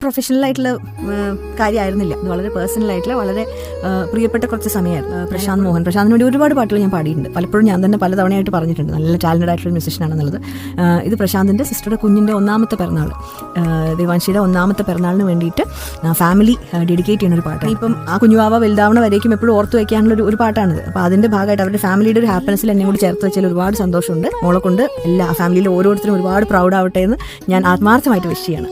പ്രൊഫഷണലായിട്ടുള്ള കാര്യമായിരുന്നില്ല. ഇത് വളരെ പേഴ്സണലായിട്ടുള്ള വളരെ പ്രിയപ്പെട്ട കുറച്ച് സമയമായിരുന്നു. പ്രശാന്ത് മോഹൻ, പ്രശാന്തിന് വേണ്ടി ഒരുപാട് പാട്ടുകൾ ഞാൻ പാടിയിട്ടുണ്ട്. പലപ്പോഴും ഞാൻ തന്നെ പല തവണയായിട്ട് പറഞ്ഞിട്ടുണ്ട് നല്ല ടാലൻറ്റഡ് ആയിട്ടുള്ള മ്യൂസിഷ്യനാണെന്നുള്ളത്. ഇത് പ്രശാന്തിൻ്റെ സിസ്റ്ററുടെ കുഞ്ഞിൻ്റെ 1ാമത്തെ പിറന്നാൾ, ദേവാൻഷിയുടെ 1ാമത്തെ പിറന്നാളിന് വേണ്ടിയിട്ട് ഫാമിലി ഡെഡിക്കേറ്റ് ചെയ്യുന്ന ഒരു പാട്ടാണ്. ഇപ്പം ആ കുഞ്ഞുവാവ വലുതാവണ വരേക്കും എപ്പോഴും ഓർത്ത് വയ്ക്കാനുള്ള ഒരു പാട്ടാണിത്. അപ്പോൾ അതിൻ്റെ ഭാഗമായിട്ട് അവരുടെ ഫാമിലിയുടെ ഒരു ഹാപ്പിനെസ്സിൽ എന്നെ കൂടി ചേർത്ത് വെച്ചാൽ ഒരുപാട് സന്തോഷമുണ്ട്. മോളെ കൊണ്ട് എല്ലാ ഫാമിലിയിലെ ഓരോരുത്തരും ഒരുപാട് പ്രൗഡ് ആവട്ടെ എന്ന് ഞാൻ ആത്മാർത്ഥമായിട്ട് വിഷ് ചെയ്യാണ്.